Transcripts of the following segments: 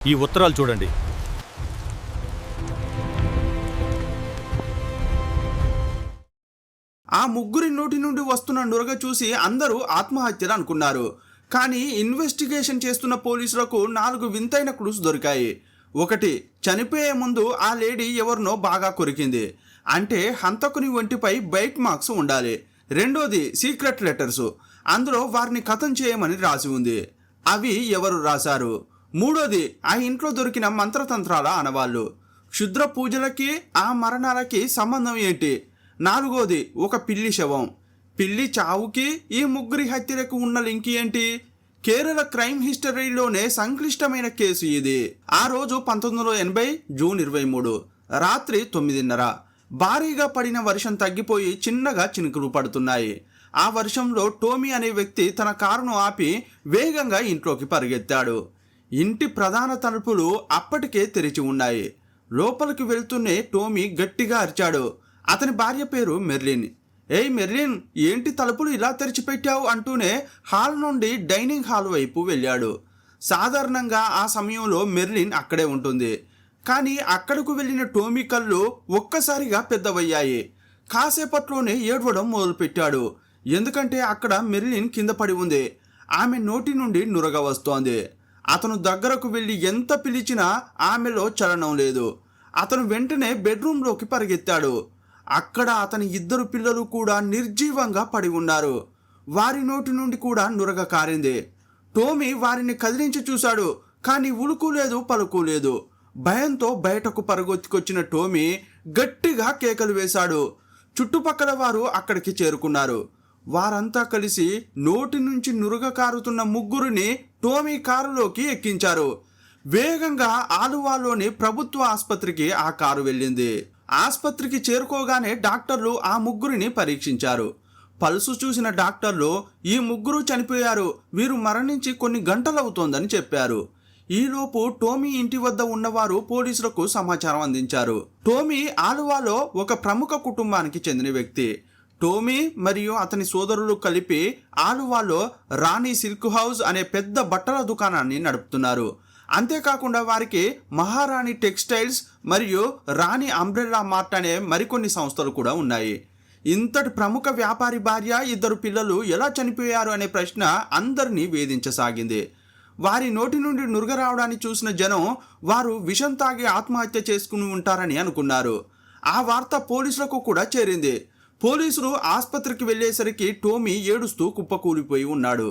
ఈ ఉత్తరాలు చూడండి. ఆ ముగ్గురి నోటి నుండి వస్తున్న నురగ చూసి అందరూ ఆత్మహత్యలు అనుకున్నారు. కానీ ఇన్వెస్టిగేషన్ చేస్తున్న పోలీసులకు 4 వింతైన క్లూస్ దొరికాయి. ఒకటి, చనిపోయే ముందు ఆ లేడీ ఎవరినో బాగా కొరికింది, అంటే హంతకుని ఒంటిపై బైట్ మార్క్స్ ఉండాలి. రెండోది, సీక్రెట్ లెటర్స్, అందులో వారిని ఖతం చేయమని రాసి ఉంది. అవి ఎవరు రాశారు? మూడోది, ఆ ఇంట్లో దొరికిన మంత్రతంత్రాల ఆనవాళ్ళు. క్షుద్ర పూజలకి ఆ మరణాలకి సంబంధం ఏంటి? నాలుగోది, ఒక పిల్లి శవం. పిల్లి చావుకి ఈ ముగ్గురి హత్యలకు ఉన్న లింక్ ఏంటి? కేరళ క్రైమ్ హిస్టరీలోనే సంక్లిష్టమైన కేసు ఇది. ఆ రోజు 1980 జూన్ 23 రాత్రి 9:30. భారీగా పడిన వర్షం తగ్గిపోయి చిన్నగా చినుకులు పడుతున్నాయి. ఆ వర్షంలో టోమీ అనే వ్యక్తి తన కారును ఆపి వేగంగా ఇంట్లోకి పరిగెత్తాడు. ఇంటి ప్రధాన తలుపులు అప్పటికే తెరిచి ఉన్నాయి. లోపలికి వెళ్తూనే టోమీ గట్టిగా అరిచాడు. అతని భార్య పేరు మెర్లిన్. ఏయ్ మెర్లిన్, ఏంటి తలుపులు ఇలా తెరిచిపెట్టావు అంటూనే హాల్ నుండి డైనింగ్ హాల్ వైపు వెళ్ళాడు. సాధారణంగా ఆ సమయంలో మెర్లిన్ అక్కడే ఉంటుంది. కానీ అక్కడకు వెళ్ళిన టోమీ కళ్ళు ఒక్కసారిగా పెద్దవయ్యాయి. కాసేపట్లోనే ఏడవడం మొదలుపెట్టాడు. ఎందుకంటే అక్కడ మెర్లిన్ కింద పడి ఉంది. ఆమె నోటి నుండి నురగ వస్తోంది. అతను దగ్గరకు వెళ్ళి ఎంత పిలిచినా ఆమెలో చలనం లేదు. అతను వెంటనే బెడ్రూమ్లోకి పరిగెత్తాడు. అక్కడ అతని 2 పిల్లలు కూడా నిర్జీవంగా పడి ఉన్నారు. వారి నోటి నుండి కూడా నురగ కారింది. టోమీ వారిని కదిలించి చూశాడు, కానీ ఉలుకు లేదు, పలుకు లేదు. భయంతో బయటకు పరుగొత్తుకొచ్చిన టోమీ గట్టిగా కేకలు వేశాడు. చుట్టుపక్కల వారు అక్కడికి చేరుకున్నారు. వారంతా కలిసి నోటి నుంచి నురగ కారుతున్న ముగ్గురిని టోమీ కారులోకి ఎక్కించారు. వేగంగా ఆలువాలోని ప్రభుత్వ ఆసుపత్రికి ఆ కారు వెళ్ళింది. ఆసుపత్రికి చేరుకోగానే డాక్టర్లు ఆ ముగ్గురిని పరీక్షించారు. పల్సు చూసిన డాక్టర్లు ఈ ముగ్గురు చనిపోయారు, వీరు మరణించి కొన్ని గంటలవుతోందని చెప్పారు. ఈలోపు టోమీ ఇంటి వద్ద ఉన్నవారు పోలీసులకు సమాచారం అందించారు. టోమీ ఆలువాలో ఒక ప్రముఖ కుటుంబానికి చెందిన వ్యక్తి. టోమీ మరియు అతని సోదరులు కలిపి ఆలువాలో రాణి సిల్క్ హౌస్ అనే పెద్ద బట్టల దుకాణాన్ని నడుపుతున్నారు. అంతేకాకుండా వారికి మహారాణి టెక్స్టైల్స్ మరియు రాణి అంబ్రెల్లా మార్ట్ అనే మరికొన్ని సంస్థలు కూడా ఉన్నాయి. ఇంతటి ప్రముఖ వ్యాపారి భార్య, 2 పిల్లలు ఎలా చనిపోయారు అనే ప్రశ్న అందరినీ వేధించసాగింది. వారి నోటి నుండి నురగ రావడాన్ని చూసిన జనం వారు విషం తాగి ఆత్మహత్య చేసుకుని ఉంటారని అనుకున్నారు. ఆ వార్త పోలీసులకు కూడా చేరింది. పోలీసులు ఆసుపత్రికి వెళ్ళేసరికి టోమీ ఏడుస్తూ కుప్పకూలిపోయి ఉన్నాడు.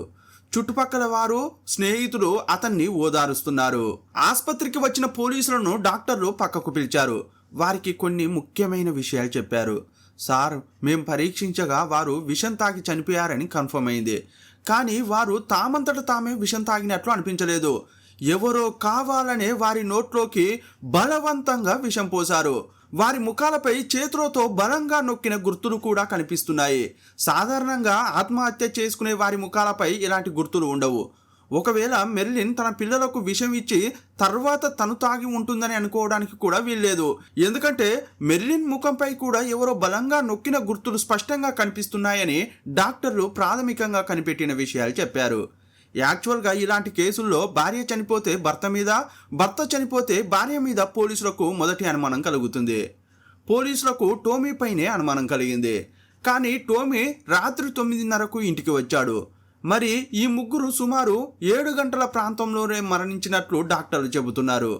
చుట్టుపక్కల వారు, స్నేహితులు అతన్ని ఓదారుస్తున్నారు. ఆసుపత్రికి వచ్చిన పోలీసులను డాక్టర్లు పక్కకు పిలిచారు. వారికి కొన్ని ముఖ్యమైన విషయాలు చెప్పారు. సార్, మేం పరీక్షించగా వారు విషం తాగి చనిపోయారని కన్ఫర్మ్ అయింది. కానీ వారు తామంతట తామే విషం తాగినట్లు అనిపించలేదు. ఎవరో కావాలనే వారి నోట్లోకి బలవంతంగా విషం పోశారు. వారి ముఖాలపై చేతులతో బలంగా నొక్కిన గుర్తులు కూడా కనిపిస్తున్నాయి. సాధారణంగా ఆత్మహత్య చేసుకునే వారి ముఖాలపై ఇలాంటి గుర్తులు ఉండవు. ఒకవేళ మెర్లిన్ తన పిల్లలకు విషం ఇచ్చి తర్వాత తను తాగి ఉంటుందని అనుకోవడానికి కూడా వీల్లేదు. ఎందుకంటే మెర్లిన్ ముఖంపై కూడా ఎవరో బలంగా నొక్కిన గుర్తులు స్పష్టంగా కనిపిస్తున్నాయని డాక్టర్లు ప్రాథమికంగా కనిపెట్టిన విషయాలు చెప్పారు. యాక్చువల్గా ఇలాంటి కేసుల్లో భార్య చనిపోతే భర్త మీద, భర్త చనిపోతే భార్య మీద పోలీసులకు మొదటి అనుమానం కలుగుతుంది. పోలీసులకు టోమీ పైనే అనుమానం కలిగింది. కానీ టోమీ రాత్రి 9:30కు ఇంటికి వచ్చాడు. మరి ఈ ముగ్గురు సుమారు 7 గంటల ప్రాంతంలోనే మరణించినట్లు డాక్టర్లు చెబుతున్నారు.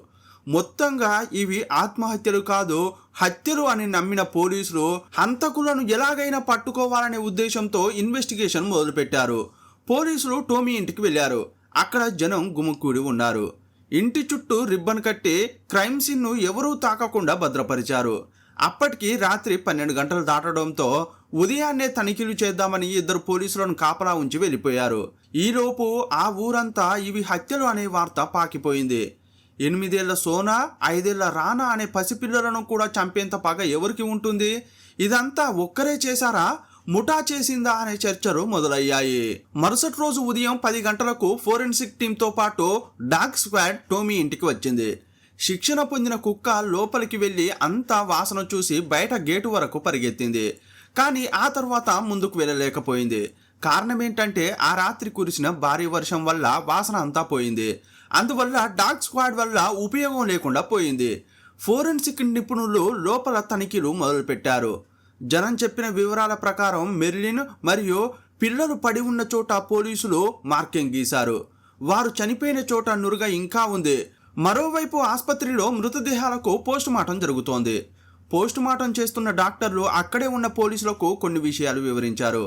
మొత్తంగా ఇవి ఆత్మహత్యలు కాదు, హత్యలు అని నమ్మిన పోలీసులు హంతకులను ఎలాగైనా పట్టుకోవాలనే ఉద్దేశంతో ఇన్వెస్టిగేషన్ మొదలుపెట్టారు. పోలీసులు టోమీ ఇంటికి వెళ్ళారు. అక్కడ జనం గుమికూడి ఉన్నారు. ఇంటి చుట్టూ రిబ్బన్ కట్టి క్రైమ్ సీన్ను ఎవరూ తాకకుండా భద్రపరిచారు. అప్పటికి రాత్రి 12 గంటలు దాటడంతో ఉదయాన్నే తనిఖీలు చేద్దామని 2 పోలీసులను కాపలా ఉంచి వెళ్ళిపోయారు. ఈలోపు ఆ ఊరంతా ఇవి హత్యలు అనే వార్త పాకిపోయింది. 8 ఏళ్ల సోనా, 5 ఏళ్ల రానా అనే పసిపిల్లలను కూడా చంపేంత పగ ఎవరికి ఉంటుంది? ఇదంతా ఒక్కరే చేశారా, ముఠా చేసిందా అనే చర్చలు మొదలయ్యాయి. మరుసటి రోజు ఉదయం 10 గంటలకు ఫోరెన్సిక్ టీంతో పాటు డాగ్ స్క్వాడ్ టోమీ ఇంటికి వచ్చింది. శిక్షణ పొందిన కుక్క లోపలికి వెళ్ళి అంతా వాసన చూసి బయట గేటు వరకు పరిగెత్తింది. కానీ ఆ తర్వాత ముందుకు వెళ్ళలేకపోయింది. కారణం ఏంటంటే ఆ రాత్రి కురిసిన భారీ వర్షం వల్ల వాసన అంతా పోయింది. అందువల్ల డాగ్ స్క్వాడ్ వల్ల ఉపయోగం లేకుండా పోయింది. ఫోరెన్సిక్ నిపుణులు లోపల తనిఖీలు మొదలుపెట్టారు. జనం చెప్పిన వివరాల ప్రకారం మెర్లిన్ మరియు పిల్లలు పడి ఉన్న చోట పోలీసులు మార్కింగ్ గీశారు. వారు చనిపోయిన చోట నురుగ ఇంకా ఉంది. మరోవైపు ఆసుపత్రిలో మృతదేహాలకు పోస్టుమార్టం జరుగుతోంది. పోస్టుమార్టం చేస్తున్న డాక్టర్లు అక్కడే ఉన్న పోలీసులకు కొన్ని విషయాలు వివరించారు.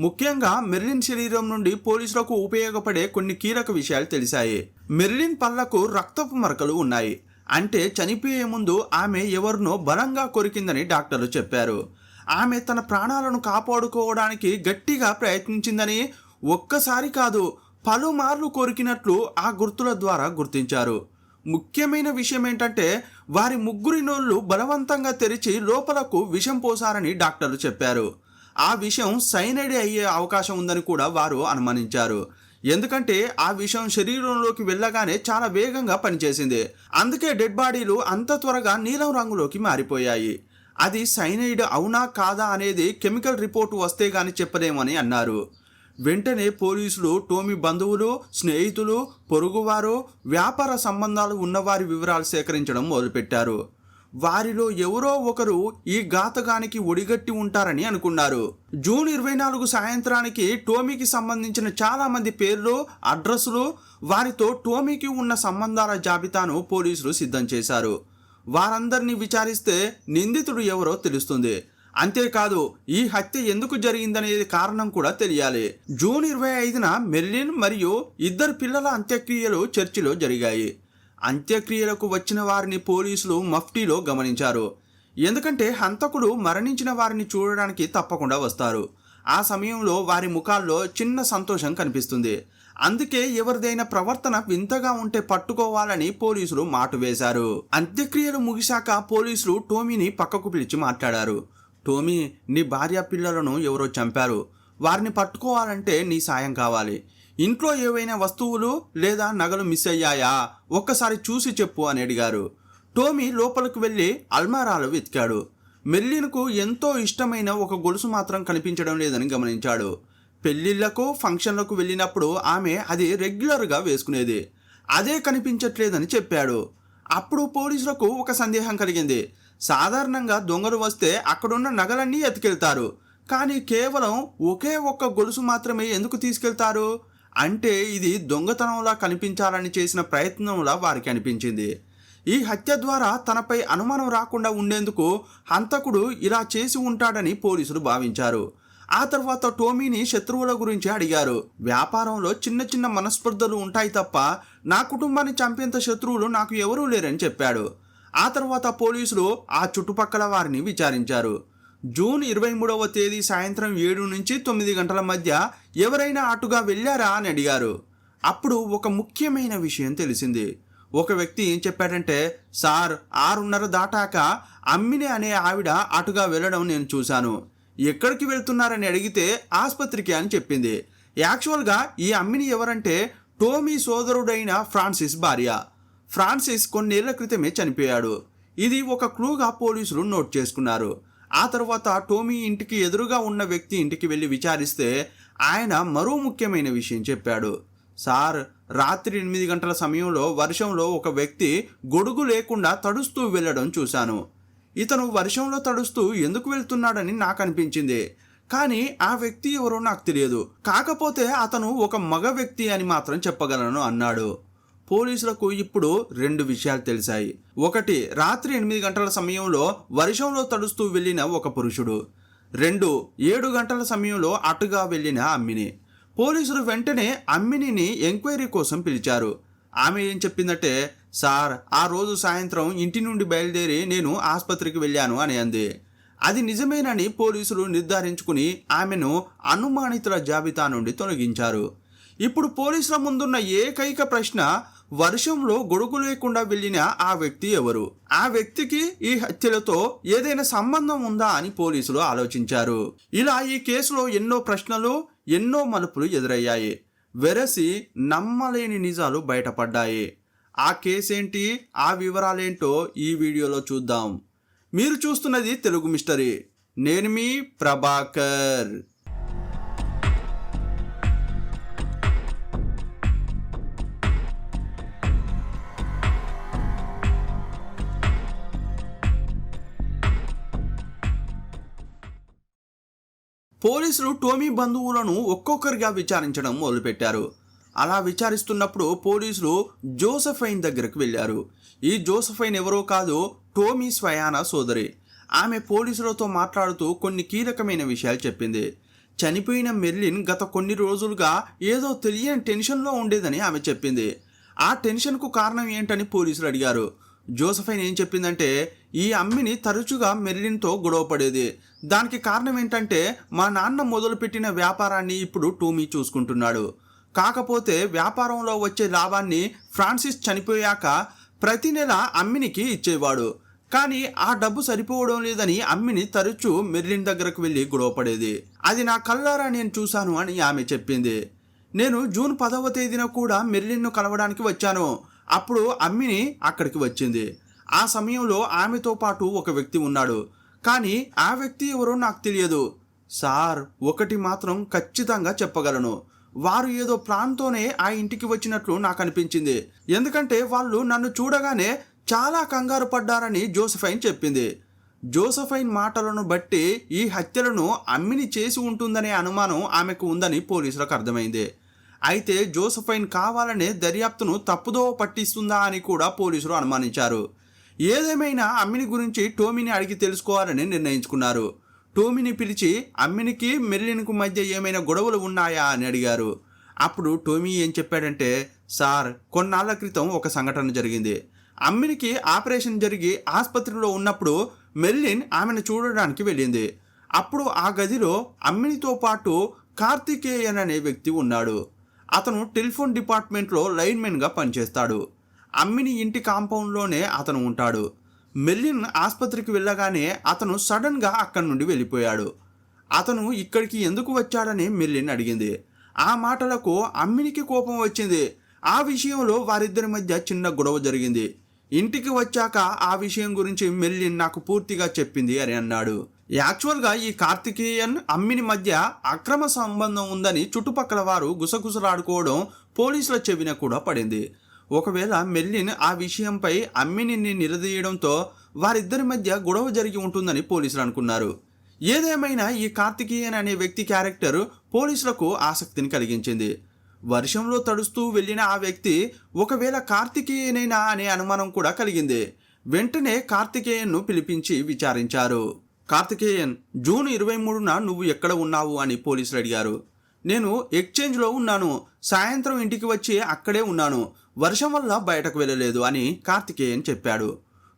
ముఖ్యంగా మెర్లిన్ శరీరం నుండి పోలీసులకు ఉపయోగపడే కొన్ని కీలక విషయాలు తెలిసాయి. మెర్లిన్ పళ్లకు రక్తపు మరకలు ఉన్నాయి. అంటే చనిపోయే ముందు ఆమె ఎవరినో బలంగా కొరికిందని డాక్టర్లు చెప్పారు. ఆమె తన ప్రాణాలను కాపాడుకోవడానికి గట్టిగా ప్రయత్నించిందని, ఒక్కసారి కాదు పలుమార్లు కొరికినట్లు ఆ గుర్తుల ద్వారా గుర్తించారు. ముఖ్యమైన విషయం ఏంటంటే వారి ముగ్గురి నోళ్లు బలవంతంగా తెరిచి లోపలకు విషం పోసారని డాక్టర్లు చెప్పారు. ఆ విషం సైనైడ్ అయ్యే అవకాశం ఉందని కూడా వారు అనుమానించారు. ఎందుకంటే ఆ విషం శరీరంలోకి వెళ్ళగానే చాలా వేగంగా పనిచేసింది. అందుకే డెడ్ బాడీలు అంత త్వరగా నీలం రంగులోకి మారిపోయాయి. అది సైనైడ్ అవునా కాదా అనేది కెమికల్ రిపోర్టు వస్తే గాని చెప్పలేమని అన్నారు. వెంటనే పోలీసులు టోమీ బంధువులు, స్నేహితులు, పొరుగువారు, వ్యాపార సంబంధాలు ఉన్నవారి వివరాలు సేకరించడం మొదలుపెట్టారు. వారిలో ఎవరో ఒకరు ఈ ఘాతకానికి ఒడిగట్టి ఉంటారని అనుకున్నారు. జూన్ 24 సాయంత్రానికి టోమీకి సంబంధించిన చాలా మంది పేర్లు, అడ్రస్లు, వారితో టోమీకి ఉన్న సంబంధాల జాబితాను పోలీసులు సిద్ధం చేశారు. వారందరినీ విచారిస్తే నిందితుడు ఎవరో తెలుస్తుంది. అంతేకాదు ఈ హత్య ఎందుకు జరిగిందనేది కారణం కూడా తెలియాలి. జూన్ 25న మెర్లిన్ మరియు ఇద్దరు పిల్లల అంత్యక్రియలు చర్చిలో జరిగాయి. అంత్యక్రియలకు వచ్చిన వారిని పోలీసులు మఫ్టీలో గమనించారు. ఎందుకంటే హంతకుడు మరణించిన వారిని చూడడానికి తప్పకుండా వస్తారు. ఆ సమయంలో వారి ముఖాల్లో చిన్న సంతోషం కనిపిస్తుంది. అందుకే ఎవరిదైనా ప్రవర్తన వింతగా ఉంటే పట్టుకోవాలని పోలీసులు మాటు వేశారు. అంత్యక్రియలు ముగిశాక పోలీసులు టోమీని పక్కకు పిలిచి మాట్లాడారు. టోమీ, నీ భార్య పిల్లలను ఎవరో చంపారు. వారిని పట్టుకోవాలంటే నీ సాయం కావాలి. ఇంట్లో ఏవైనా వస్తువులు లేదా నగలు మిస్ అయ్యాయా? ఒక్కసారి చూసి చెప్పు అని అడిగారు. టోమీ లోపలికి వెళ్ళి అల్మారాలో వెతికాడు. మెర్లిన్కు ఎంతో ఇష్టమైన ఒక గొలుసు మాత్రం కనిపించడం లేదని గమనించాడు. పెళ్లిళ్లకు, ఫంక్షన్లకు వెళ్ళినప్పుడు ఆమె అది రెగ్యులర్గా వేసుకునేది. అదే కనిపించట్లేదని చెప్పాడు. అప్పుడు పోలీసులకు ఒక సందేహం కలిగింది. సాధారణంగా దొంగలు వస్తే అక్కడున్న నగలన్నీ ఎత్తుకెళ్తారు. కానీ కేవలం ఒకే ఒక్క గొలుసు మాత్రమే ఎందుకు తీసుకెళ్తారు? అంటే ఇది దొంగతనంలా కనిపించాలని చేసిన ప్రయత్నంలా వారికి అనిపించింది. ఈ హత్య ద్వారా తనపై అనుమానం రాకుండా ఉండేందుకు హంతకుడు ఇలా చేసి ఉంటాడని పోలీసులు భావించారు. ఆ తర్వాత టోమీని శత్రువుల గురించి అడిగారు. వ్యాపారంలో చిన్న చిన్న మనస్పర్ధలు ఉంటాయి తప్ప నా కుటుంబాన్ని చంపేంత శత్రువులు నాకు ఎవరూ లేరని చెప్పాడు. ఆ తర్వాత పోలీసులు ఆ చుట్టుపక్కల వారిని విచారించారు. జూన్ 23వ తేదీ సాయంత్రం 7 నుంచి 9 గంటల మధ్య ఎవరైనా అటుగా వెళ్ళారా అని అడిగారు. అప్పుడు ఒక ముఖ్యమైన విషయం తెలిసింది. ఒక వ్యక్తి ఏం చెప్పాడంటే, సార్ 6:30 దాటాక అమ్మిని అనే ఆవిడ అటుగా వెళ్ళడం నేను చూశాను. ఎక్కడికి వెళ్తున్నారని అడిగితే ఆసుపత్రికి అని చెప్పింది. యాక్చువల్గా ఈ అమ్మిని ఎవరంటే టోమీ సోదరుడైన ఫ్రాన్సిస్ భార్య. ఫ్రాన్సిస్ కొన్నేళ్ల క్రితమే చనిపోయాడు. ఇది ఒక క్లూగా పోలీసులు నోట్ చేసుకున్నారు. ఆ తర్వాత టోమీ ఇంటికి ఎదురుగా ఉన్న వ్యక్తి ఇంటికి వెళ్ళి విచారిస్తే ఆయన మరో ముఖ్యమైన విషయం చెప్పాడు. సార్, రాత్రి 8 గంటల సమయంలో వర్షంలో ఒక వ్యక్తి గొడుగు లేకుండా తడుస్తూ వెళ్ళడం చూశాను. ఇతను వర్షంలో తడుస్తూ ఎందుకు వెళ్తున్నాడని నాకు అనిపించింది. కానీ ఆ వ్యక్తి ఎవరో నాకు తెలియదు. కాకపోతే అతను ఒక మగ వ్యక్తి అని మాత్రం చెప్పగలను అన్నాడు. పోలీసులకు ఇప్పుడు 2 విషయాలు తెలిసాయి. ఒకటి, రాత్రి 8 గంటల సమయంలో వర్షంలో తడుస్తూ వెళ్ళిన ఒక పురుషుడు. 2, 7 గంటల సమయంలో అటుగా వెళ్ళిన అమ్మిని. పోలీసులు వెంటనే అమ్మినిని ఎంక్వైరీ కోసం పిలిచారు. ఆమె ఏం చెప్పిందంటే, సార్, ఆ రోజు సాయంత్రం ఇంటి నుండి బయలుదేరి నేను ఆసుపత్రికి వెళ్ళాను అని అంది. అది నిజమేనని పోలీసులు నిర్ధారించుకుని ఆమెను అనుమానితుల జాబితా నుండి తొలగించారు. ఇప్పుడు పోలీసుల ముందున్న ఏకైక ప్రశ్న, వర్షంలో గొడుగు లేకుండా వెళ్ళిన ఆ వ్యక్తి ఎవరు? ఆ వ్యక్తికి ఈ హత్యలతో ఏదైనా సంబంధం ఉందా అని పోలీసులు ఆలోచించారు. ఇలా ఈ కేసులో ఎన్నో ప్రశ్నలు, ఎన్నో మలుపులు ఎదురయ్యాయి. వెరసి నమ్మలేని నిజాలు బయటపడ్డాయి. ఆ కేసేంటి, ఆ వివరాలేంటో ఈ వీడియోలో చూద్దాం. మీరు చూస్తున్నది తెలుగు మిస్టరీ. నేను మీ ప్రభాకర్. పోలీసులు టోమీ బంధువులను ఒక్కొక్కరిగా విచారించడం మొదలుపెట్టారు. అలా విచారిస్తున్నప్పుడు పోలీసులు జోసెఫైన్ దగ్గరకు వెళ్ళారు. ఈ జోసెఫైన్ ఎవరో కాదు, టోమీ స్వయాన సోదరి. ఆమె పోలీసులతో మాట్లాడుతూ కొన్ని కీలకమైన విషయాలు చెప్పింది. చనిపోయిన మెర్లిన్ గత కొన్ని రోజులుగా ఏదో తెలియని టెన్షన్లో ఉండేదని ఆమె చెప్పింది. ఆ టెన్షన్కు కారణం ఏంటని పోలీసులు అడిగారు. జోసెఫైన్ ఏం చెప్పిందంటే, ఈ అమ్మిని తరచుగా మెర్లిన్తో గొడవపడేది. దానికి కారణం ఏంటంటే, మా నాన్న మొదలుపెట్టిన వ్యాపారాన్ని ఇప్పుడు టోమీ చూసుకుంటున్నాడు. కాకపోతే వ్యాపారంలో వచ్చే లాభాన్ని ఫ్రాన్సిస్ చనిపోయాక ప్రతి నెల అమ్మినికి ఇచ్చేవాడు. కానీ ఆ డబ్బు సరిపోవడం లేదని అమ్మిని తరచూ మెర్లిన్ దగ్గరకు వెళ్ళి గొడవపడేది. అది నా కళ్ళారా నేను చూశాను అని ఆమె చెప్పింది. నేను జూన్ 10వ తేదీన కూడా మెర్లిన్ను కలవడానికి వచ్చాను. అప్పుడు అమ్మిని అక్కడికి వచ్చింది. ఆ సమయంలో ఆమెతో పాటు ఒక వ్యక్తి ఉన్నాడు. కానీ ఆ వ్యక్తి ఎవరో నాకు తెలియదు. సార్, ఒకటి మాత్రం ఖచ్చితంగా చెప్పగలను, వారు ఏదో ప్లాన్తోనే ఆ ఇంటికి వచ్చినట్లు నాకు అనిపించింది. ఎందుకంటే వాళ్ళు నన్ను చూడగానే చాలా కంగారు పడ్డారని జోసెఫైన్ చెప్పింది. జోసెఫైన్ మాటలను బట్టి ఈ హత్యలను అమ్మిని చేసి ఉంటుందనే అనుమానం ఆమెకు ఉందని పోలీసులకు అర్థమైంది. అయితే జోసెఫైన్ కావాలనే దర్యాప్తును తప్పుదోవ పట్టిస్తుందా అని కూడా పోలీసులు అనుమానించారు. ఏదేమైనా అమ్మిని గురించి టోమీని అడిగి తెలుసుకోవాలని నిర్ణయించుకున్నారు. టోమీని పిలిచి అమ్మినికి మెర్లిన్కు మధ్య ఏమైనా గొడవలు ఉన్నాయా అని అడిగారు. అప్పుడు టోమీ ఏం చెప్పాడంటే, సార్, కొన్నాళ్ల క్రితం ఒక సంఘటన జరిగింది. అమ్మినికి ఆపరేషన్ జరిగి ఆసుపత్రిలో ఉన్నప్పుడు మెర్లిన్ ఆమెను చూడడానికి వెళ్ళింది. అప్పుడు ఆ గదిలో అమ్మినితో పాటు కార్తికేయన్ అనే వ్యక్తి ఉన్నాడు. అతను టెలిఫోన్ డిపార్ట్మెంట్లో లైన్మెన్గా పనిచేస్తాడు. అమ్మిని ఇంటి కాంపౌండ్లోనే అతను ఉంటాడు. మెర్లిన్ ఆసుపత్రికి వెళ్ళగానే అతను సడన్గా అక్కడి నుండి వెళ్ళిపోయాడు. అతను ఇక్కడికి ఎందుకు వచ్చాడని మెర్లిన్ అడిగింది. ఆ మాటలకు అమ్మినికి కోపం వచ్చింది. ఆ విషయంలో వారిద్దరి మధ్య చిన్న గొడవ జరిగింది. ఇంటికి వచ్చాక ఆ విషయం గురించి మెర్లిన్ నాకు పూర్తిగా చెప్పింది అని అన్నాడు. యాక్చువల్గా ఈ కార్తికేయన్ అమ్మిని మధ్య అక్రమ సంబంధం ఉందని చుట్టుపక్కల వారు గుసగుసలాడుకోవడం పోలీసుల చెవిన కూడా పడింది. ఒకవేళ మెర్లిన్ ఆ విషయంపై అమ్మిని నిలదీయడంతో వారిద్దరి మధ్య గొడవ జరిగి ఉంటుందని పోలీసులు అనుకున్నారు. ఏదేమైనా ఈ కార్తికేయన్ అనే వ్యక్తి క్యారెక్టర్ పోలీసులకు ఆసక్తిని కలిగించింది. వర్షంలో తడుస్తూ వెళ్ళిన ఆ వ్యక్తి ఒకవేళ కార్తికేయనేనా అనే అనుమానం కూడా కలిగింది. వెంటనే కార్తికేయన్ను పిలిపించి విచారించారు. కార్తికేయన్, జూన్ 23న నువ్వు ఎక్కడ ఉన్నావు అని పోలీసులు అడిగారు. నేను ఎక్స్చేంజ్లో ఉన్నాను. సాయంత్రం ఇంటికి వచ్చి అక్కడే ఉన్నాను. వర్షం వల్ల బయటకు వెళ్ళలేదు అని కార్తికేయన్ చెప్పాడు.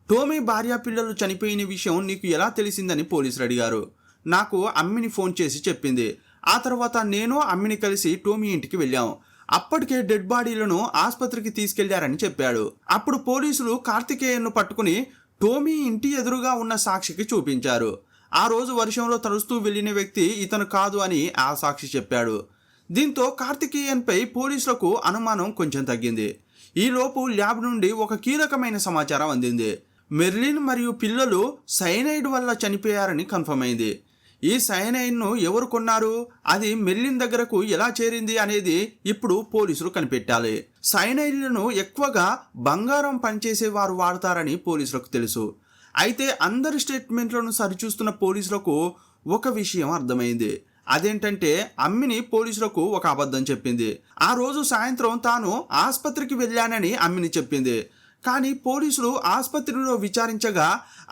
టోమీ భార్య పిల్లలు చనిపోయిన విషయం నీకు ఎలా తెలిసిందని పోలీసులు అడిగారు. నాకు అమ్మిని ఫోన్ చేసి చెప్పింది. ఆ తర్వాత నేను అమ్మిని కలిసి టోమీ ఇంటికి వెళ్ళాం. అప్పటికే డెడ్ బాడీలను ఆసుపత్రికి తీసుకెళ్లారని చెప్పాడు. అప్పుడు పోలీసులు కార్తికేయన్ను పట్టుకుని టోమీ ఇంటి ఎదురుగా ఉన్న సాక్షికి చూపించారు. ఆ రోజు వర్షంలో తడుస్తూ వెళ్ళిన వ్యక్తి ఇతను కాదు అని ఆ సాక్షి చెప్పాడు. దీంతో కార్తికేయన్పై పోలీసులకు అనుమానం కొంచెం తగ్గింది. ఈలోపు ల్యాబ్ నుండి ఒక కీలకమైన సమాచారం అందింది. మెర్లిన్ మరియు పిల్లలు సైనైడ్ వల్ల చనిపోయారని కన్ఫర్మ్ అయింది. ఈ సైనైడ్ను ఎవరు కొన్నారు, అది మెర్లిన్ దగ్గరకు ఎలా చేరింది అనేది ఇప్పుడు పోలీసులు కనిపెట్టాలి. సైనైడ్లను ఎక్కువగా బంగారం పనిచేసే వారు వాడతారని పోలీసులకు తెలుసు. అయితే అందరి స్టేట్మెంట్లను సరిచూస్తున్న పోలీసులకు ఒక విషయం అర్థమైంది. అదేంటంటే అమ్మిని పోలీసులకు ఒక అబద్ధం చెప్పింది. ఆ రోజు సాయంత్రం తాను ఆసుపత్రికి వెళ్ళానని అమ్మిని చెప్పింది. కానీ పోలీసులు ఆసుపత్రిలో విచారించగా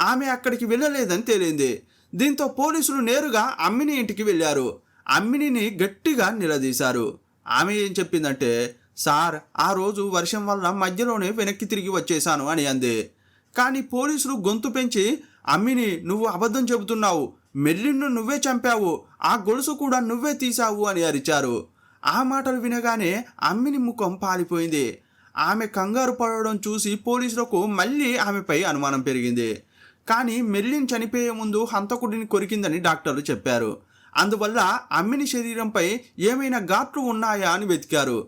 ఆమె అక్కడికి వెళ్ళలేదని తేలింది. దీంతో పోలీసులు నేరుగా అమ్మిని ఇంటికి వెళ్ళారు. అమ్మినిని గట్టిగా నిలదీశారు. ఆమె ఏం చెప్పిందంటే, సార్, ఆ రోజు వర్షం వల్ల మధ్యలోనే వెనక్కి తిరిగి వచ్చేశాను అని అంది. కానీ పోలీసులు గొంతు పెంచి, అమ్మిని, నువ్వు అబద్ధం చెబుతున్నావు, మెర్లిన్ను నువ్వే చంపావు, ఆ గొలుసు కూడా నువ్వే తీశావు అని అరిచారు. ఆ మాటలు వినగానే అమ్మిని ముఖం పాలిపోయింది. ఆమె కంగారు పడడం చూసి పోలీసులకు మళ్ళీ ఆమెపై అనుమానం పెరిగింది. కానీ మెర్లిన్ చనిపోయే ముందు హంతకుడిని కొరికిందని డాక్టర్లు చెప్పారు. అందువల్ల అమ్మిని శరీరంపై ఏమైనా ఘాట్లు ఉన్నాయా అని వెతికారు.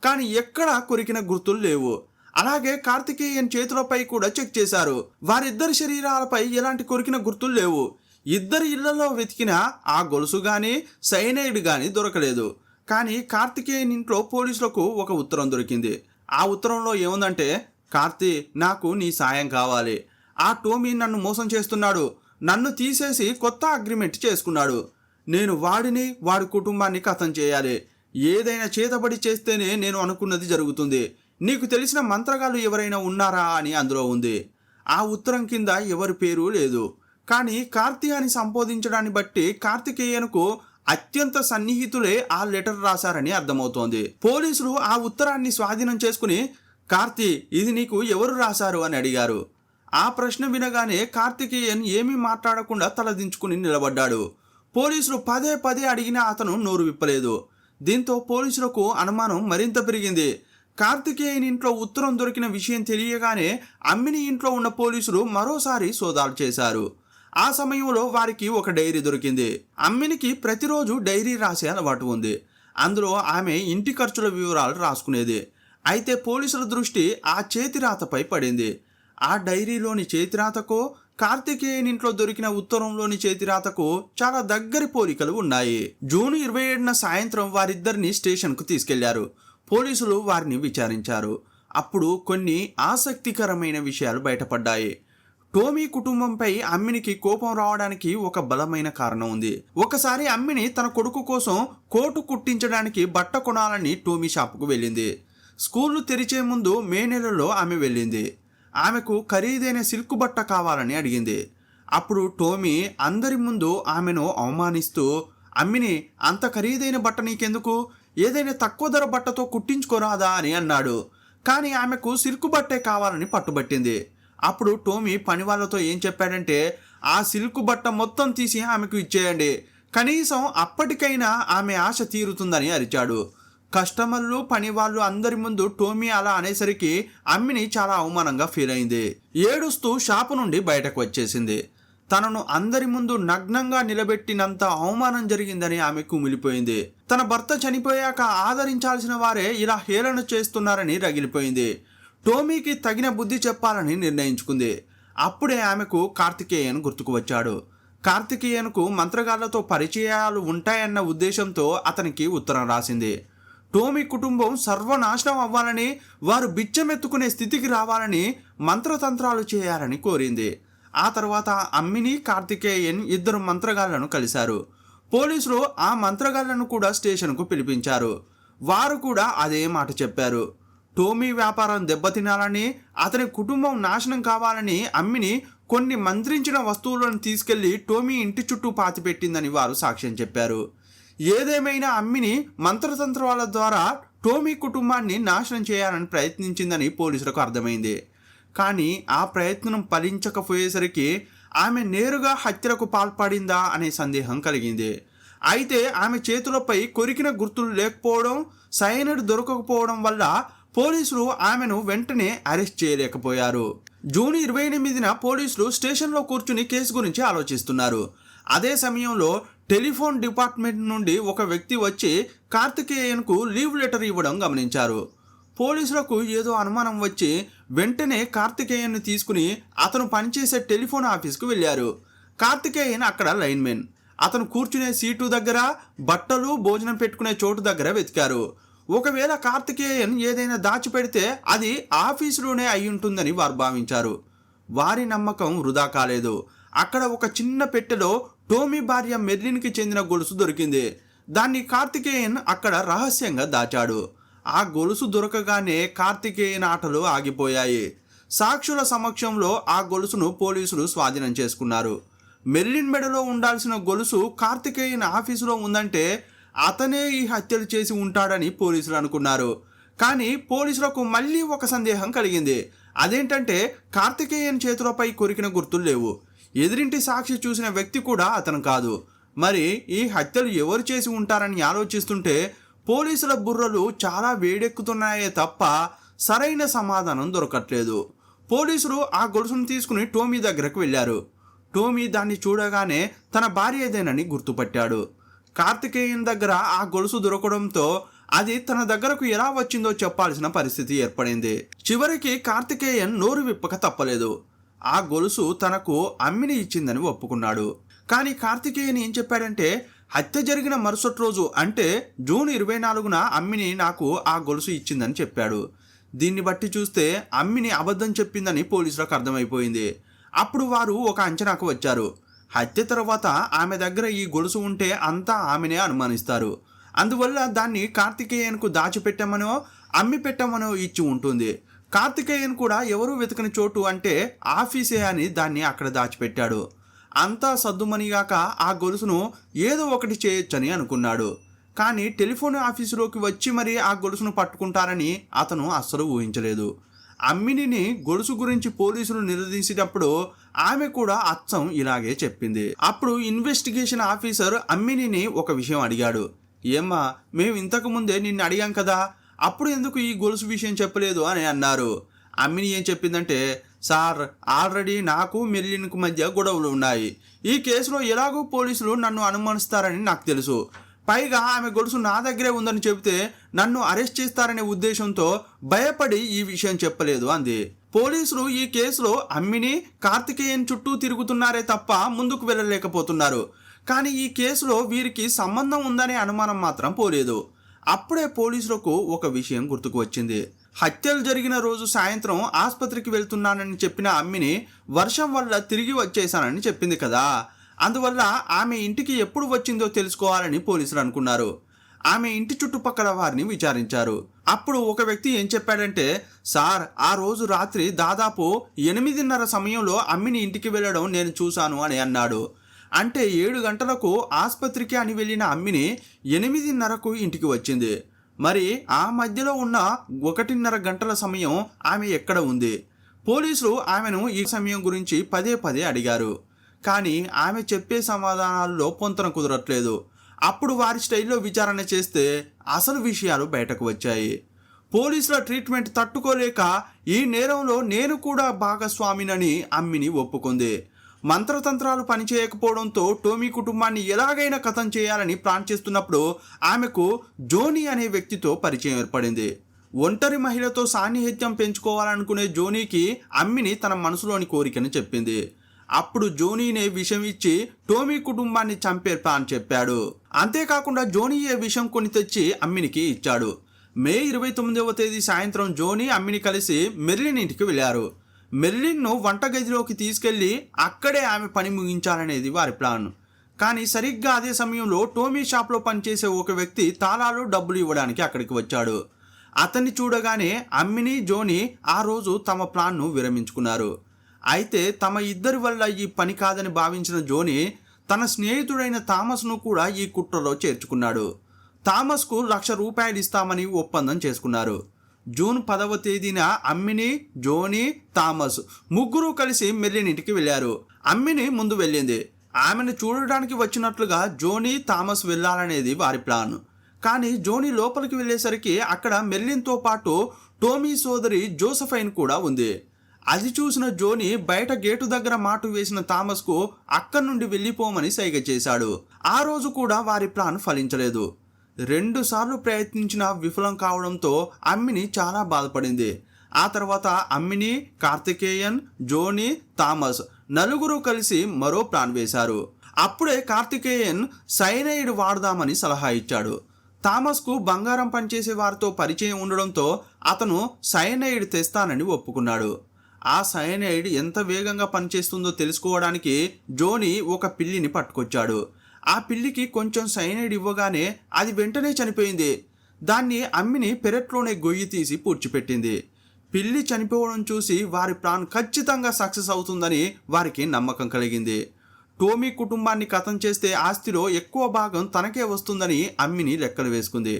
కానీ ఎక్కడా కొరికిన గుర్తులు లేవు. అలాగే కార్తికేయన్ చేతులపై కూడా చెక్ చేశారు. వారిద్దరి శరీరాలపై ఎలాంటి కొరికిన గుర్తులు లేవు. ఇద్దరి ఇళ్లలో వెతికినా ఆ గొలుసు కానీ సైనైడ్ కానీ దొరకలేదు. కానీ కార్తికేయన్ ఇంట్లో పోలీసులకు ఒక ఉత్తరం దొరికింది. ఆ ఉత్తరంలో ఏముందంటే, కార్తీ, నాకు నీ సాయం కావాలి. ఆ టోమీ నన్ను మోసం చేస్తున్నాడు. నన్ను తీసేసి కొత్త అగ్రిమెంట్ చేసుకున్నాడు. నేను వాడిని వాడి కుటుంబాన్ని ఖతం చేయాలి. ఏదైనా చేతబడి చేస్తేనే నేను అనుకున్నది జరుగుతుంది. నీకు తెలిసిన మంత్రగాళ్ళు ఎవరైనా ఉన్నారా అని అందులో ఉంది. ఆ ఉత్తరం కింద ఎవరి పేరు లేదు. కానీ కార్తీయాన్ని సంబోధించడాన్ని బట్టి కార్తికేయన్కు అత్యంత సన్నిహితులే ఆ లెటర్ రాశారని అర్థమవుతోంది. పోలీసులు ఆ ఉత్తరాన్ని స్వాధీనం చేసుకుని, కార్తీ, ఇది నీకు ఎవరు రాశారు అని అడిగారు. ఆ ప్రశ్న వినగానే కార్తికేయన్ ఏమీ మాట్లాడకుండా తలదించుకుని నిలబడ్డాడు. పోలీసులు పదే పదే అడిగినా అతను నోరు విప్పలేదు. దీంతో పోలీసులకు అనుమానం మరింత పెరిగింది. కార్తికేయన్ ఇంట్లో ఉత్తరం దొరికిన విషయం తెలియగానే అమ్మిని ఇంట్లో ఉన్న పోలీసులు మరోసారి సోదాలు చేశారు. ఆ సమయంలో వారికి ఒక డైరీ దొరికింది. అమ్మినికి ప్రతిరోజు డైరీ రాసే అలవాటు ఉంది. అందులో ఆమె ఇంటి ఖర్చుల వివరాలు రాసుకునేది. అయితే పోలీసుల దృష్టి ఆ చేతిరాతపై పడింది. ఆ డైరీలోని చేతిరాతకు కార్తికేయన్ ఇంట్లో దొరికిన ఉత్తరంలోని చేతిరాతకు చాలా దగ్గరి పోలికలు ఉన్నాయి. జూన్ 27న సాయంత్రం వారిద్దరిని స్టేషన్కు తీసుకెళ్లారు. పోలీసులు వారిని విచారించారు. అప్పుడు కొన్ని ఆసక్తికరమైన విషయాలు బయటపడ్డాయి. టోమీ కుటుంబంపై అమ్మినికి కోపం రావడానికి ఒక బలమైన కారణం ఉంది. ఒకసారి అమ్మిని తన కొడుకు కోసం కోటు కుట్టించడానికి బట్ట కొనాలని టోమీ షాపుకు వెళ్ళింది. స్కూళ్లు తెరిచే ముందు మే నెలలో ఆమె వెళ్ళింది. ఆమెకు ఖరీదైన సిల్క్ బట్ట కావాలని అడిగింది. అప్పుడు టోమీ అందరి ముందు ఆమెను అవమానిస్తూ, అమ్మిని, అంత ఖరీదైన బట్ట నీకెందుకు? ఏదైనా తక్కువ ధర బట్టతో కుట్టించుకోరాదా అని అన్నాడు. కానీ ఆమెకు సిల్క్ బట్టే కావాలని పట్టుబట్టింది. అప్పుడు టోమీ పని వాళ్ళతో ఏం చెప్పాడంటే, ఆ సిల్క్ బట్ట మొత్తం తీసి ఆమెకు ఇచ్చేయండి, కనీసం అప్పటికైనా ఆమె ఆశ తీరుతుందని అరిచాడు. కస్టమర్లు, పనివాళ్ళు అందరి ముందు టోమీ అలా అనేసరికి అమ్మిని చాలా అవమానంగా ఫీల్ అయింది. ఏడుస్తూ షాపు నుండి బయటకు వచ్చేసింది. తనను అందరి ముందు నగ్నంగా నిలబెట్టినంత అవమానం జరిగిందని ఆమె కుమిలిపోయింది. తన భర్త చనిపోయాక ఆదరించాల్సిన వారే ఇలా హేళన చేస్తున్నారని రగిలిపోయింది. టోమీకి తగిన బుద్ధి చెప్పాలని నిర్ణయించుకుంది. అప్పుడే ఆమెకు కార్తికేయన్ గుర్తుకు వచ్చాడు. కార్తికేయన్కు మంత్రగాళ్లతో పరిచయాలు ఉంటాయన్న ఉద్దేశంతో అతనికి ఉత్తరం రాసింది. టోమీ కుటుంబం సర్వనాశనం అవ్వాలని, వారు బిచ్చమెత్తుకునే స్థితికి రావాలని మంత్రతంత్రాలు చేయాలని కోరింది. ఆ తర్వాత అమ్మిని, కార్తికేయన్ ఇద్దరు మంత్రగాళ్లను కలిశారు. పోలీసులు ఆ మంత్రగాళ్లను కూడా స్టేషన్కు పిలిపించారు. వారు కూడా అదే మాట చెప్పారు. టోమీ వ్యాపారం దెబ్బతినాలని, అతని కుటుంబం నాశనం కావాలని అమ్మిని కొన్ని మంత్రించిన వస్తువులను తీసుకెళ్లి టోమీ ఇంటి చుట్టూ పాతిపెట్టిందని వారు సాక్ష్యం చెప్పారు. ఏదేమైనా అమ్మిని మంత్రతంత్రాల ద్వారా టోమీ కుటుంబాన్ని నాశనం చేయాలని ప్రయత్నించిందని పోలీసులకు అర్థమైంది. కానీ ఆ ప్రయత్నం ఫలించకపోయేసరికి ఆమె నేరుగా హత్యలకు పాల్పడిందా అనే సందేహం కలిగింది. అయితే ఆమె చేతులపై కొరికిన గుర్తులు లేకపోవడం, సైనైడ్ దొరకకపోవడం వల్ల పోలీసులు ఆమెను వెంటనే అరెస్ట్ చేయలేకపోయారు. జూన్ 28న పోలీసులు స్టేషన్లో కూర్చుని కేసు గురించి ఆలోచిస్తున్నారు. అదే సమయంలో టెలిఫోన్ డిపార్ట్మెంట్ నుండి ఒక వ్యక్తి వచ్చి కార్తికేయన్కు లీవ్ లెటర్ ఇవ్వడం గమనించారు. పోలీసులకు ఏదో అనుమానం వచ్చి వెంటనే కార్తికేయన్ను తీసుకుని అతను పనిచేసే టెలిఫోన్ ఆఫీస్కు వెళ్ళారు. కార్తికేయన్ అక్కడ లైన్మెన్. అతను కూర్చునే సీటు దగ్గర, బట్టలు, భోజనం పెట్టుకునే చోటు దగ్గర వెతికారు. ఒకవేళ కార్తికేయన్ ఏదైనా దాచిపెడితే అది ఆఫీసులోనే అయి ఉంటుందని వారు భావించారు. వారి నమ్మకం వృధా కాలేదు. అక్కడ ఒక చిన్న పెట్టెలో టోమీ భార్య మెర్లిన్కి చెందిన గొలుసు దొరికింది. దాన్ని కార్తికేయన్ అక్కడ రహస్యంగా దాచాడు. ఆ గొలుసు దొరకగానే కార్తికేయన్ ఆటలు ఆగిపోయాయి. సాక్షుల సమక్షంలో ఆ గొలుసును పోలీసులు స్వాధీనం చేసుకున్నారు. మెర్లిన్ మెడలో ఉండాల్సిన గొలుసు కార్తికేయన్ ఆఫీసులో ఉందంటే అతనే ఈ హత్యలు చేసి ఉంటాడని పోలీసులు అనుకున్నారు. కానీ పోలీసులకు మళ్ళీ ఒక సందేహం కలిగింది. అదేంటంటే కార్తికేయన్ చేతులపై కొరికిన గుర్తులు లేవు. ఎదురింటి సాక్షి చూసిన వ్యక్తి కూడా అతను కాదు. మరి ఈ హత్యలు ఎవరు చేసి ఉంటారని ఆలోచిస్తుంటే పోలీసుల బుర్రలు చాలా వేడెక్కుతున్నాయే తప్ప సరైన సమాధానం దొరకట్లేదు. పోలీసులు ఆ గొలుసును తీసుకుని టోమీ దగ్గరకు వెళ్ళారు. టోమీ దాన్ని చూడగానే తన భార్యదేనని గుర్తుపట్టాడు. కార్తికేయన్ దగ్గర ఆ గొలుసు దొరకడంతో అది తన దగ్గరకు ఎలా వచ్చిందో చెప్పాల్సిన పరిస్థితి ఏర్పడింది. చివరికి కార్తికేయన్ నోరు విప్పక తప్పలేదు. ఆ గొలుసు తనకు అమ్మిని ఇచ్చిందని ఒప్పుకున్నాడు. కానీ కార్తికేయన్ ఏం చెప్పాడంటే, హత్య జరిగిన మరుసటి రోజు అంటే జూన్ 24న అమ్మిని నాకు ఆ గొలుసు ఇచ్చిందని చెప్పాడు. దీన్ని బట్టి చూస్తే అమ్మిని అబద్ధం చెప్పిందని పోలీసులకు అర్థమైపోయింది. అప్పుడు వారు ఒక అంచనాకు వచ్చారు. హత్య తర్వాత ఆమె దగ్గర ఈ గొలుసు ఉంటే అంతా ఆమెనే అనుమానిస్తారు. అందువల్ల దాన్ని కార్తికేయన్కు దాచిపెట్టమనో అమ్మి పెట్టమనో ఇచ్చి ఉంటుంది. కార్తికేయన్ కూడా ఎవరూ వెతకని చోటు అంటే ఆఫీసే అని దాన్ని అక్కడ దాచిపెట్టాడు. అంతా సద్దుమనిగాక ఆ గొలుసును ఏదో ఒకటి చేయొచ్చని అనుకున్నాడు. కానీ టెలిఫోన్ ఆఫీసులోకి వచ్చి మరీ ఆ గొలుసును పట్టుకుంటారని అతను అస్సలు ఊహించలేదు. అమ్మినిని గొలుసు గురించి పోలీసులు నిలదీసేటప్పుడు ఆమె కూడా అచ్చం ఇలాగే చెప్పింది. అప్పుడు ఇన్వెస్టిగేషన్ ఆఫీసర్ అమ్మినిని ఒక విషయం అడిగాడు. ఏమ్మా, మేము ఇంతకు ముందే నిన్ను అడిగాం కదా, అప్పుడు ఎందుకు ఈ గొలుసు విషయం చెప్పలేదు అని అన్నారు. అమ్మిని ఏం చెప్పిందంటే, సార్, ఆల్రెడీ నాకు మెర్లిన్కు మధ్య గొడవలు ఉన్నాయి. ఈ కేసులో ఎలాగో పోలీసులు నన్ను అనుమానిస్తారని నాకు తెలుసు. పైగా ఆమె గొలుసు నా దగ్గరే ఉందని చెబితే నన్ను అరెస్ట్ చేస్తారనే ఉద్దేశంతో భయపడి ఈ విషయం చెప్పలేదు అంది. పోలీసులు ఈ కేసులో అమ్మిని, కార్తికేయన్ చుట్టూ తిరుగుతున్నారే తప్ప ముందుకు వెళ్ళలేకపోతున్నారు. కానీ ఈ కేసులో వీరికి సంబంధం ఉందనే అనుమానం మాత్రం పోలేదు. అప్పుడే పోలీసులకు ఒక విషయం గుర్తుకు వచ్చింది. హత్యలు జరిగిన రోజు సాయంత్రం ఆసుపత్రికి వెళ్తున్నానని చెప్పిన అమ్మిని వర్షం వల్ల తిరిగి వచ్చేశానని చెప్పింది కదా. అందువల్ల ఆమె ఇంటికి ఎప్పుడు వచ్చిందో తెలుసుకోవాలని పోలీసులు అనుకున్నారు. ఆమె ఇంటి చుట్టుపక్కల వారిని విచారించారు. అప్పుడు ఒక వ్యక్తి ఏం చెప్పాడంటే, సార్, ఆ రోజు రాత్రి దాదాపు 8:30 సమయంలో అమ్మిని ఇంటికి వెళ్ళడం నేను చూశాను అని అన్నాడు. అంటే 7 గంటలకు ఆసుపత్రికి అని వెళ్ళిన అమ్మిని 8:30కు ఇంటికి వచ్చింది. మరి ఆ మధ్యలో ఉన్న 1:30 గంటల సమయం ఆమె ఎక్కడ ఉంది? పోలీసులు ఆమెను ఈ సమయం గురించి పదే పదే అడిగారు. కానీ ఆమె చెప్పే సమాధానాల్లో పొంతన కుదరట్లేదు. అప్పుడు వారి స్టైల్లో విచారణ చేస్తే అసలు విషయాలు బయటకు వచ్చాయి. పోలీసుల ట్రీట్మెంట్ తట్టుకోలేక ఈ నేరంలో నేను కూడా భాగస్వామినని అమ్మిని ఒప్పుకుంది. మంత్రతంత్రాలు పనిచేయకపోవడంతో టోమీ కుటుంబాన్ని ఎలాగైనా ఖతం చేయాలని ప్లాన్ చేస్తున్నప్పుడు ఆమెకు జోనీ అనే వ్యక్తితో పరిచయం ఏర్పడింది. ఒంటరి మహిళతో సాన్నిహిత్యం పెంచుకోవాలనుకునే జోనీకి అమ్మిని తన మనసులోని కోరికను చెప్పింది. అప్పుడు జోనీనే విషం ఇచ్చి టోమీ కుటుంబాన్ని చంపే ప్లాన్ చెప్పాడు. అంతేకాకుండా జోనీయే విషం కొని తెచ్చి అమ్మినికి ఇచ్చాడు. మే 29వ తేదీ సాయంత్రం జోనీ అమ్మిని కలిసి మెర్లిన్ ఇంటికి వెళ్ళారు. మెర్లిన్ను వంటగదిలోకి తీసుకెళ్లి అక్కడే ఆమె పని ముగించాలనేది వారి ప్లాన్. కానీ సరిగ్గా అదే సమయంలో టోమీ షాప్లో పనిచేసే ఒక వ్యక్తి తాళాలు, డబ్బులు ఇవ్వడానికి అక్కడికి వచ్చాడు. అతన్ని చూడగానే అమ్మిని, జోనీ ఆ రోజు తమ ప్లాన్ను విరమించుకున్నారు. అయితే తమ ఇద్దరి వల్ల ఈ పని కాదని భావించిన జోనీ తన స్నేహితుడైన థామస్ను కూడా ఈ కుట్రలో చేర్చుకున్నాడు. థామస్కు ₹1,00,000 ఇస్తామని ఒప్పందం చేసుకున్నారు. జూన్ 10వ తేదీన అమ్మిని, జోనీ, థామస్ ముగ్గురు కలిసి మెర్లిన్ ఇంటికి వెళ్ళారు. అమ్మిని ముందు వెళ్ళింది. ఆమెను చూడడానికి వచ్చినట్లుగా జోనీ, థామస్ వెళ్ళాలనేది వారి ప్లాన్. కానీ జోనీ లోపలికి వెళ్ళేసరికి అక్కడ మెర్లిన్తో పాటు టోమీ సోదరి జోసెఫైన్ కూడా ఉంది. అది చూసిన జోనీ బయట గేటు దగ్గర మాటు వేసిన థామస్కు అక్కడి నుండి వెళ్ళిపోమని సైగ చేశాడు. ఆ రోజు కూడా వారి ప్లాన్ ఫలించలేదు. 2 సార్లు ప్రయత్నించిన విఫలం కావడంతో అమ్మిని చాలా బాధపడింది. ఆ తర్వాత అమ్మిని, కార్తికేయన్, జోనీ, థామస్ నలుగురు కలిసి మరో ప్లాన్ వేశారు. అప్పుడే కార్తికేయన్ సైనైడ్ వాడదామని సలహా ఇచ్చాడు. థామస్కు బంగారం పనిచేసే వారితో పరిచయం ఉండడంతో అతను సైనైడ్ తెస్తానని ఒప్పుకున్నాడు. ఆ సైనైడ్ ఎంత వేగంగా పనిచేస్తుందో తెలుసుకోవడానికి జోనీ ఒక పిల్లిని పట్టుకొచ్చాడు. ఆ పిల్లికి కొంచెం సైనైడ్ ఇవ్వగానే అది వెంటనే చనిపోయింది. దాన్ని అమ్మిని పెరట్లోనే గొయ్యి తీసి పూడ్చిపెట్టింది. పిల్లి చనిపోవడం చూసి వారి ప్లాన్ ఖచ్చితంగా సక్సెస్ అవుతుందని వారికి నమ్మకం కలిగింది. టోమీ కుటుంబాన్ని ఖతం చేస్తే ఆస్తిలో ఎక్కువ భాగం తనకే వస్తుందని అమ్మిని లెక్కలు వేసుకుంది.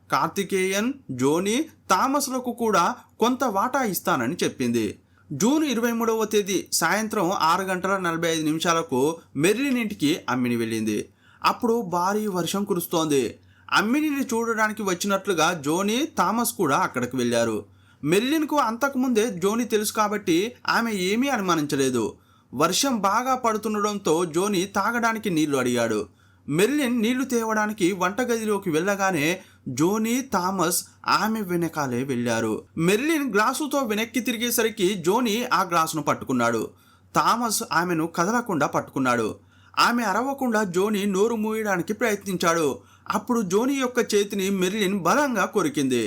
కార్తికేయన్, జోనీ, థామస్లకు కూడా కొంత వాటా ఇస్తానని చెప్పింది. జూన్ 23వ తేదీ సాయంత్రం 6:45 మెర్లిన్ ఇంటికి అమ్మిని వెళ్ళింది. అప్పుడు భారీ వర్షం కురుస్తోంది. అమ్మినిని చూడడానికి వచ్చినట్లుగా జోనీ, థామస్ కూడా అక్కడికి వెళ్ళారు. మెర్లిన్కు అంతకుముందే జోనీ తెలుసు కాబట్టి ఆమె ఏమీ అనుమానించలేదు. వర్షం బాగా పడుతుండడంతో జోనీ తాగడానికి నీళ్లు అడిగాడు. మెర్లిన్ నీళ్లు తేవడానికి వంటగదిలోకి వెళ్ళగానే జోనీ, థామస్ ఆమె వెనకాలే వెళ్ళారు. మెర్లిన్ గ్లాసుతో వెనక్కి తిరిగేసరికి జోనీ ఆ గ్లాసును పట్టుకున్నాడు. థామస్ ఆమెను కదలకుండా పట్టుకున్నాడు. ఆమె అరవకుండా జోనీ నోరు మూయడానికి ప్రయత్నించాడు. అప్పుడు జోనీ యొక్క చేతిని మెర్లిన్ బలంగా కొరికింది.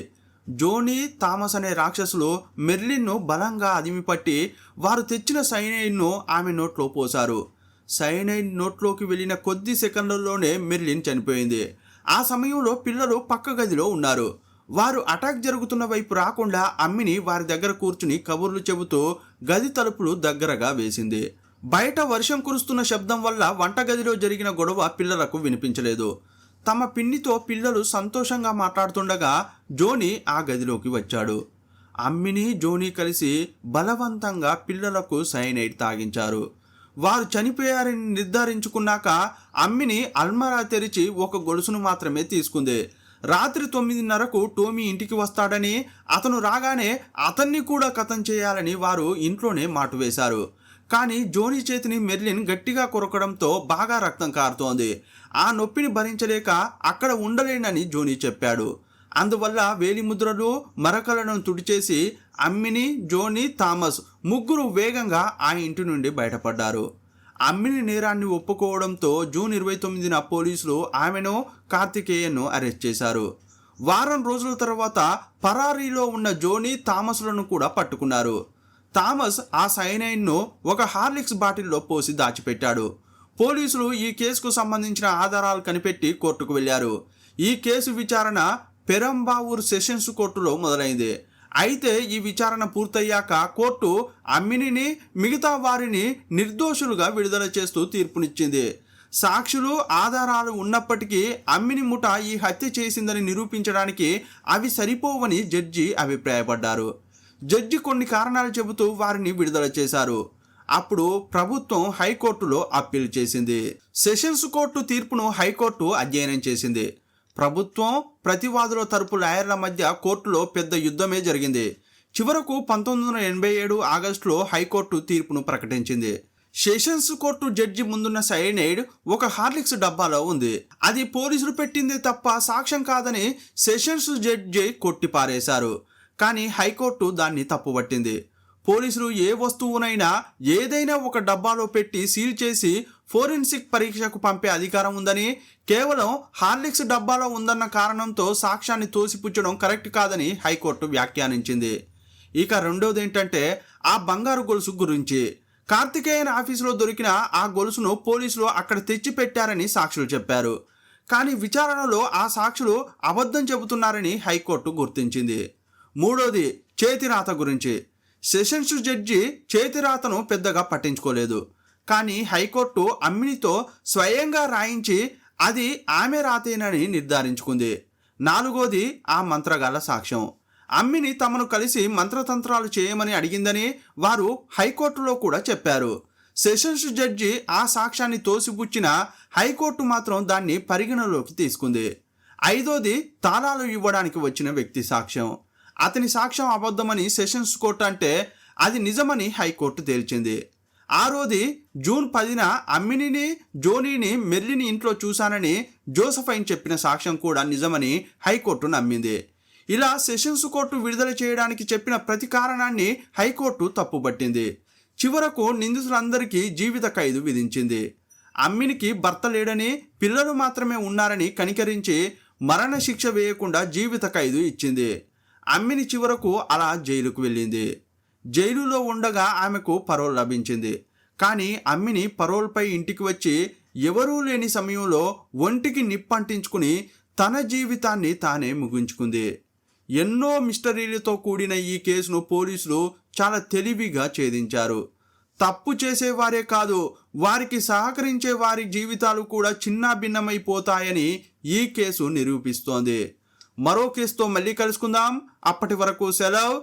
జోనీ, థామస్ అనే రాక్షసులు మెర్లిన్ను బలంగా అదిమిపట్టి వారు తెచ్చిన సైనైడ్ను ఆమె నోట్లో పోశారు. సైనైడ్ నోట్లోకి వెళ్ళిన కొద్ది సెకండ్లలోనే మెర్లిన్ చనిపోయింది. ఆ సమయంలో పిల్లలు పక్క గదిలో ఉన్నారు. వారు అటాక్ జరుగుతున్న వైపు రాకుండా అమ్మిని వారి దగ్గర కూర్చుని కబుర్లు చెబుతూ గది తలుపులు దగ్గరగా వేసింది. బయట వర్షం కురుస్తున్న శబ్దం వల్ల వంటగదిలో జరిగిన గొడవ పిల్లలకు వినిపించలేదు. తమ పిన్నితో పిల్లలు సంతోషంగా మాట్లాడుతుండగా జోనీ ఆ గదిలోకి వచ్చాడు. అమ్మిని జోనీ కలిసి బలవంతంగా పిల్లలకు సైనైడ్ తాగించారు. వారు చనిపోయారని నిర్ధారించుకున్నాక అమ్మిని అల్మారా తెరిచి ఒక గొలుసును మాత్రమే తీసుకుంది. రాత్రి 9:30కు టోమీ ఇంటికి వస్తాడని, అతను రాగానే అతన్ని కూడా కథం చేయాలని వారు ఇంట్లోనే మాటు వేశారు. కానీ జోనీ చేతిని మెర్లిన్ గట్టిగా కొరకడంతో బాగా రక్తం కారుతోంది. ఆ నొప్పిని భరించలేక అక్కడ ఉండలేనని జోనీ చెప్పాడు. అందువల్ల వేలిముద్రలు మరకలను తుడిచేసి అమ్మిని, జోనీ, థామస్ ముగ్గురు వేగంగా ఆ ఇంటి నుండి బయటపడ్డారు. అమ్మిని నేరాన్ని ఒప్పుకోవడంతో జూన్ 29న పోలీసులు ఆమెను, కార్తికేయన్ను అరెస్ట్ చేశారు. వారం రోజుల తర్వాత పరారీలో ఉన్న జోనీ, థామస్లను కూడా పట్టుకున్నారు. థామస్ ఆ సైనైడ్ను ఒక హార్లిక్స్ బాటిల్లో పోసి దాచిపెట్టాడు. పోలీసులు ఈ కేసుకు సంబంధించిన ఆధారాలు కనిపెట్టి కోర్టుకు వెళ్లారు. ఈ కేసు విచారణ పెరంబావూర్ సెషన్స్ కోర్టులో మొదలైంది. అయితే ఈ విచారణ పూర్తయ్యాక కోర్టు అమ్మినిని, మిగతా వారిని నిర్దోషులుగా విడుదల చేస్తూ తీర్పునిచ్చింది. సాక్షులు, ఆధారాలు ఉన్నప్పటికీ అమ్మిని ముఠ ఈ హత్య చేసిందని నిరూపించడానికి అవి సరిపోవని జడ్జి అభిప్రాయపడ్డారు. జడ్జి కొన్ని కారణాలు చెబుతూ వారిని విడుదల చేశారు. అప్పుడు ప్రభుత్వం హైకోర్టులో అప్పీల్ చేసింది. సెషన్స్ కోర్టు తీర్పును హైకోర్టు అధ్యయనం చేసింది. ప్రభుత్వం, ప్రతివాదుల తరపు లాయర్ల మధ్య కోర్టులో పెద్ద యుద్ధమే జరిగింది. చివరకు 1987 ఆగస్టులో హైకోర్టు తీర్పును ప్రకటించింది. సెషన్స్ కోర్టు జడ్జి ముందున్న సైనైడ్ ఒక హార్లిక్స్ డబ్బాలో ఉంది. అది పోలీసులు పెట్టిందే తప్ప సాక్ష్యం కాదని సెషన్స్ జడ్జి కొట్టిపారేశారు. కానీ హైకోర్టు దాన్ని తప్పుపట్టింది. పోలీసులు ఏ వస్తువునైనా ఏదైనా ఒక డబ్బాలో పెట్టి సీల్ చేసి ఫోరెన్సిక్ పరీక్షకు పంపే అధికారం ఉందని, కేవలం హార్లిక్స్ డబ్బాలో ఉందన్న కారణంతో సాక్ష్యాన్ని తోసిపుచ్చడం కరెక్ట్ కాదని హైకోర్టు వ్యాఖ్యానించింది. ఇక రెండోది ఏంటంటే ఆ బంగారు గొలుసు గురించి. కార్తికేయన్ ఆఫీసులో దొరికిన ఆ గొలుసును పోలీసులు అక్కడ తెచ్చి పెట్టారని సాక్షులు చెప్పారు. కానీ విచారణలో ఆ సాక్షులు అబద్ధం చెబుతున్నారని హైకోర్టు గుర్తించింది. మూడోది చేతిరాత గురించి. సెషన్స్ జడ్జి చేతిరాతను పెద్దగా పట్టించుకోలేదు. కానీ హైకోర్టు అమ్మినితో స్వయంగా రాయించి అది ఆమె రాతేనని నిర్ధారించుకుంది. నాలుగోది ఆ మంత్రగాళ్ళ సాక్ష్యం. అమ్మిని తమను కలిసి మంత్రతంత్రాలు చేయమని అడిగిందని వారు హైకోర్టులో కూడా చెప్పారు. సెషన్స్ జడ్జి ఆ సాక్ష్యాన్ని తోసిపుచ్చినా హైకోర్టు మాత్రం దాన్ని పరిగణలోకి తీసుకుంది. ఐదోది తాళాలు ఇవ్వడానికి వచ్చిన వ్యక్తి సాక్ష్యం. అతని సాక్ష్యం అబద్ధమని సెషన్స్ కోర్టు అంటే అది నిజమని హైకోర్టు తేల్చింది. ఆరోది జూన్ 10న అమ్మినిని, జోనీని మెర్లిని ఇంట్లో చూశానని జోసఫైన్ చెప్పిన సాక్ష్యం కూడా నిజమని హైకోర్టు నమ్మింది. ఇలా సెషన్స్ కోర్టు విడుదల చేయడానికి చెప్పిన ప్రతి కారణాన్ని హైకోర్టు తప్పుపట్టింది. చివరకు నిందితులందరికీ జీవిత ఖైదు విధించింది. అమ్మినికి భర్త లేడని, పిల్లలు మాత్రమే ఉన్నారని కనికరించి మరణశిక్ష వేయకుండా జీవిత ఖైదు ఇచ్చింది. అమ్మిని చివరకు అలా జైలుకు వెళ్ళింది. జైలులో ఉండగా ఆమెకు పరోల్ లభించింది. కానీ అమ్మిని పరోల్పై ఇంటికి వచ్చి ఎవరూ లేని సమయంలో ఒంటికి నిప్పంటించుకుని తన జీవితాన్ని తానే ముగించుకుంది. ఎన్నో మిస్టరీలతో కూడిన ఈ కేసును పోలీసులు చాలా తెలివిగా ఛేదించారు. తప్పు చేసేవారే కాదు, వారికి సహకరించే వారి జీవితాలు కూడా చిన్నాభిన్నమైపోతాయని ఈ కేసు నిరూపిస్తోంది. మరో కేసుతో మళ్ళీ కలుసుకుందాం. అప్పటి వరకు సెలవు.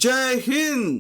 జై హింద్.